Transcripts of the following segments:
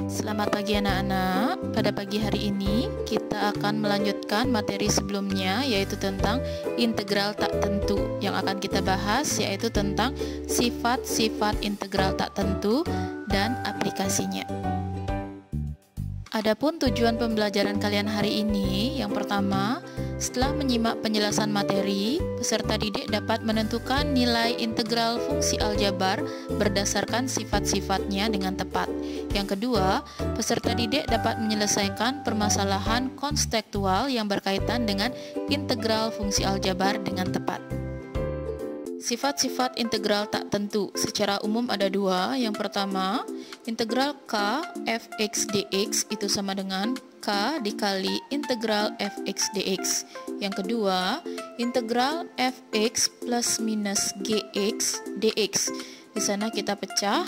Selamat pagi anak-anak. Pada pagi hari ini kita akan melanjutkan materi sebelumnya, yaitu tentang integral tak tentu. Yang akan kita bahas yaitu tentang sifat-sifat integral tak tentu dan aplikasinya. Adapun tujuan pembelajaran kalian hari ini, yang pertama, setelah menyimak penjelasan materi, peserta didik dapat menentukan nilai integral fungsi aljabar berdasarkan sifat-sifatnya dengan tepat. Yang kedua, peserta didik dapat menyelesaikan permasalahan konstektual yang berkaitan dengan integral fungsi aljabar dengan tepat. Sifat-sifat integral tak tentu secara umum ada dua. Yang pertama, integral k fx dx itu sama dengan k dikali integral fx dx. Yang kedua, integral fx plus minus gx dx. Di sana kita pecah,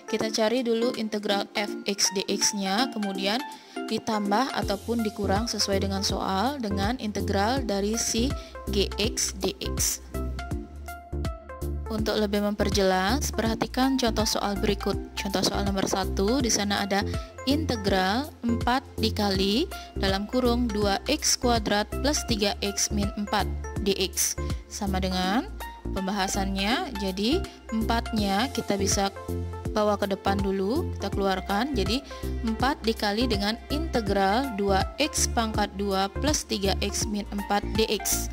kita cari dulu integral fx dx-nya, kemudian ditambah ataupun dikurang sesuai dengan soal dengan integral dari si gx dx. Untuk lebih memperjelas, perhatikan contoh soal berikut. Contoh soal nomor 1, di sana ada integral 4 dikali dalam kurung 2x kuadrat plus 3x min 4 dx. Sama dengan pembahasannya, jadi 4-nya kita bisa bawa ke depan dulu, kita keluarkan. Jadi 4 dikali dengan integral 2x pangkat 2 plus 3x min 4 dx.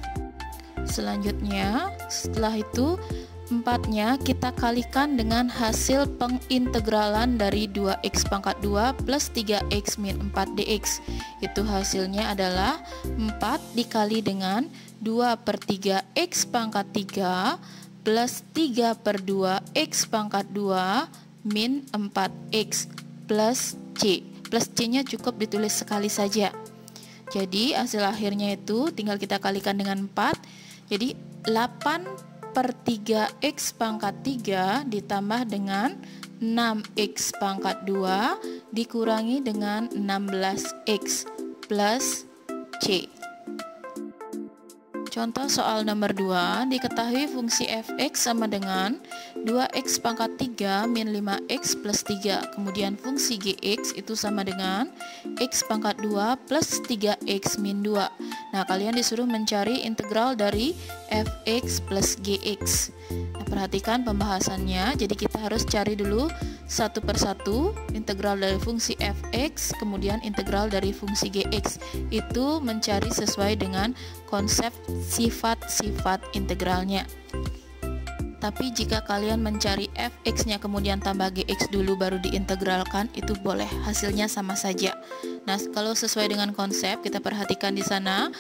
Selanjutnya, setelah itu 4-nya kita kalikan dengan hasil pengintegralan dari 2x pangkat 2 plus 3x min 4 dx. Itu hasilnya adalah 4 dikali dengan 2/3 x pangkat 3 plus 3/2 x pangkat 2 min 4x plus c. Plus c-nya cukup ditulis sekali saja. Jadi hasil akhirnya itu tinggal kita kalikan dengan 4. Jadi 8/3 x pangkat 3 ditambah dengan 6x pangkat 2 dikurangi dengan 16x plus c. Contoh soal nomor 2, diketahui fungsi fx sama dengan 2x pangkat 3 min 5x plus 3. Kemudian fungsi gx itu sama dengan x pangkat 2 plus 3x min 2. Nah, kalian disuruh mencari integral dari fx plus gx. Nah, perhatikan pembahasannya. Jadi kita harus cari dulu satu persatu integral dari fungsi fx, kemudian integral dari fungsi gx. Itu mencari sesuai dengan konsep sifat-sifat integralnya. Tapi jika kalian mencari fx-nya kemudian tambah gx dulu baru diintegralkan, itu boleh, hasilnya sama saja. Nah, kalau sesuai dengan konsep, kita perhatikan di sana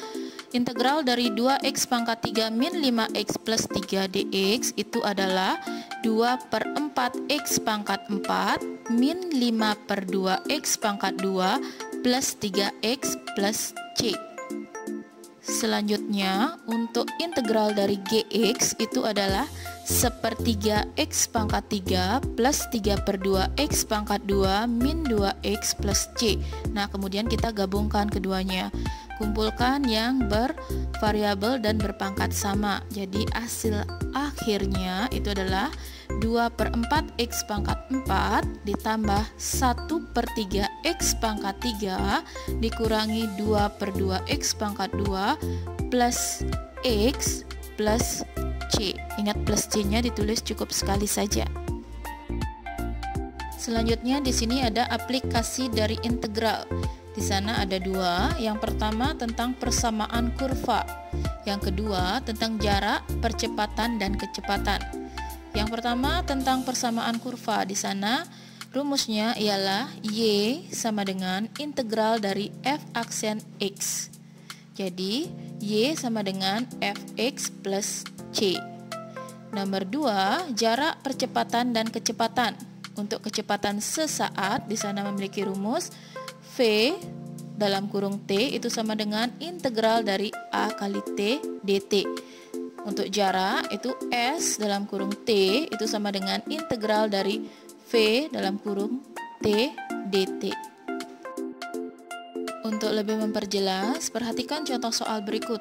integral dari 2x pangkat 3 min 5x plus 3 dx itu adalah 2/4 x pangkat 4 min 5/2 x pangkat 2 plus 3x plus c. Selanjutnya, untuk integral dari gx itu adalah 1/3 x pangkat 3 plus 3/2 x pangkat 2 min 2x plus c. Nah, kemudian kita gabungkan keduanya. Kumpulkan yang bervariabel dan berpangkat sama. Jadi hasil akhirnya itu adalah 2/4 x pangkat 4 ditambah 1/3 x pangkat 3 dikurangi 2/2 x pangkat 2 plus x plus c. Ingat, plus c-nya ditulis cukup sekali saja. Selanjutnya di sini ada aplikasi dari integral. Di sana ada dua. Yang pertama tentang persamaan kurva. Yang kedua tentang jarak, percepatan dan kecepatan. Yang pertama tentang persamaan kurva. Di sana rumusnya ialah y sama dengan integral dari f aksen x. Jadi y sama dengan fx plus c. Nomor 2, jarak, percepatan dan kecepatan. Untuk kecepatan sesaat di sana memiliki rumus v dalam kurung t itu sama dengan integral dari a kali t dt. Untuk jarak itu s dalam kurung t itu sama dengan integral dari v dalam kurung t dt. Untuk lebih memperjelas, perhatikan contoh soal berikut.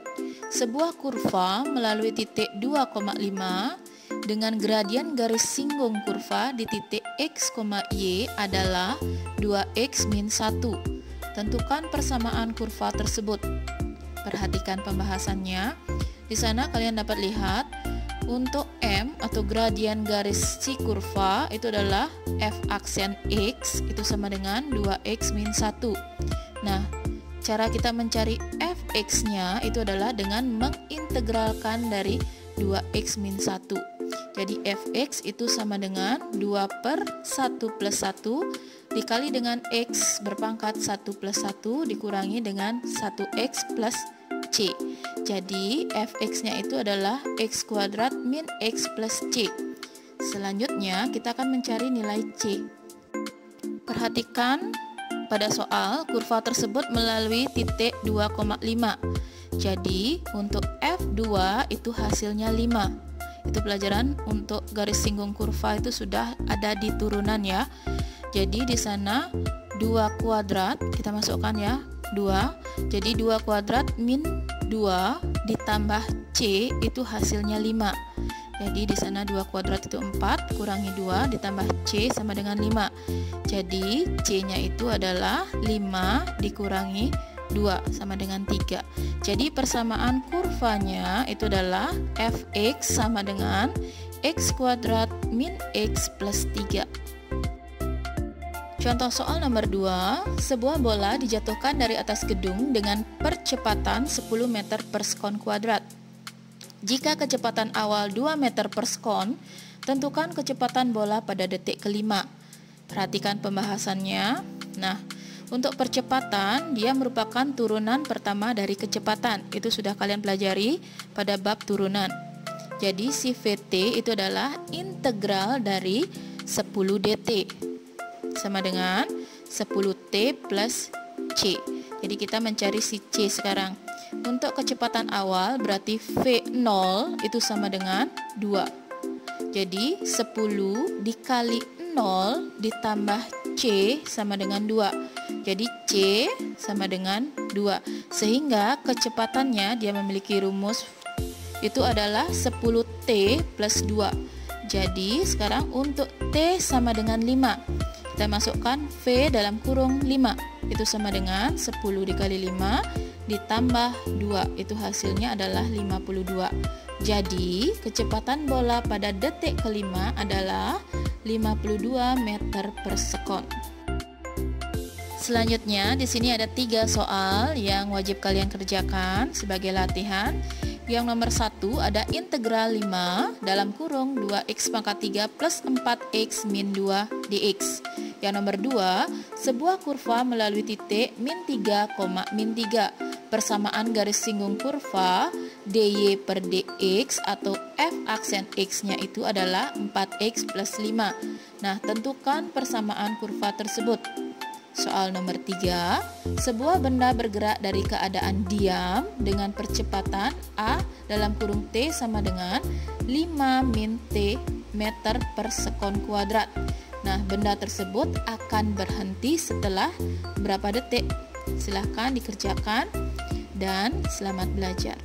Sebuah kurva melalui titik 2,5 dengan gradien garis singgung kurva di titik X, Y adalah 2X min 1. Tentukan persamaan kurva tersebut. Perhatikan pembahasannya. Di sana kalian dapat lihat untuk M atau gradien garis si kurva itu adalah F aksen X itu sama dengan 2X min 1. Nah, cara kita mencari Fx-nya itu adalah dengan mengintegralkan dari 2X min 1. Jadi Fx itu sama dengan 2/1 plus 1 dikali dengan X berpangkat 1 plus 1 dikurangi dengan 1X plus C. Jadi Fx-nya itu adalah X kuadrat min X plus C. Selanjutnya kita akan mencari nilai C. Perhatikan pada soal kurva tersebut melalui titik 2,5. Jadi untuk F2 itu hasilnya 5. Itu pelajaran untuk garis singgung kurva itu sudah ada di turunan ya. Jadi di sana 2 kuadrat kita masukkan ya 2. Jadi 2 kuadrat min 2 ditambah C itu hasilnya 5. Jadi di sana 2 kuadrat itu 4 kurangi 2 ditambah C sama dengan 5. Jadi C-nya itu adalah 5 dikurangi 2 sama dengan 3. Jadi persamaan kurvanya itu adalah Fx sama dengan X kuadrat min X plus 3. Contoh soal nomor 2, sebuah bola dijatuhkan dari atas gedung dengan percepatan 10 meter per sekon kuadrat. Jika kecepatan awal 2 meter per sekon, tentukan kecepatan bola pada detik kelima. Perhatikan pembahasannya. Nah, untuk percepatan, dia merupakan turunan pertama dari kecepatan. Itu sudah kalian pelajari pada bab turunan. Jadi si Vt itu adalah integral dari 10 dt. Sama dengan 10t plus c. Jadi kita mencari si c sekarang. Untuk kecepatan awal berarti V0 itu sama dengan 2. Jadi 10 dikali 0 ditambah c sama dengan 2. Jadi C sama dengan 2. Sehingga kecepatannya dia memiliki rumus itu adalah 10T plus 2. Jadi sekarang untuk T sama dengan 5. Kita masukkan V dalam kurung 5. Itu sama dengan 10 dikali 5 ditambah 2. Itu hasilnya adalah 52. Jadi kecepatan bola pada detik kelima adalah 52 meter per sekon. Selanjutnya di sini ada 3 soal yang wajib kalian kerjakan sebagai latihan. Yang nomor 1 ada integral 5 dalam kurung 2x pangkat 3 plus 4x min 2 dx. Yang nomor 2, sebuah kurva melalui titik min 3, min 3. Persamaan garis singgung kurva dy per dx atau f aksen x-nya itu adalah 4x plus 5. Nah, tentukan persamaan kurva tersebut. Soal nomor 3, sebuah benda bergerak dari keadaan diam dengan percepatan A dalam kurung T sama dengan 5 min T meter per sekon kuadrat. Nah, benda tersebut akan berhenti setelah berapa detik? Silahkan dikerjakan dan selamat belajar.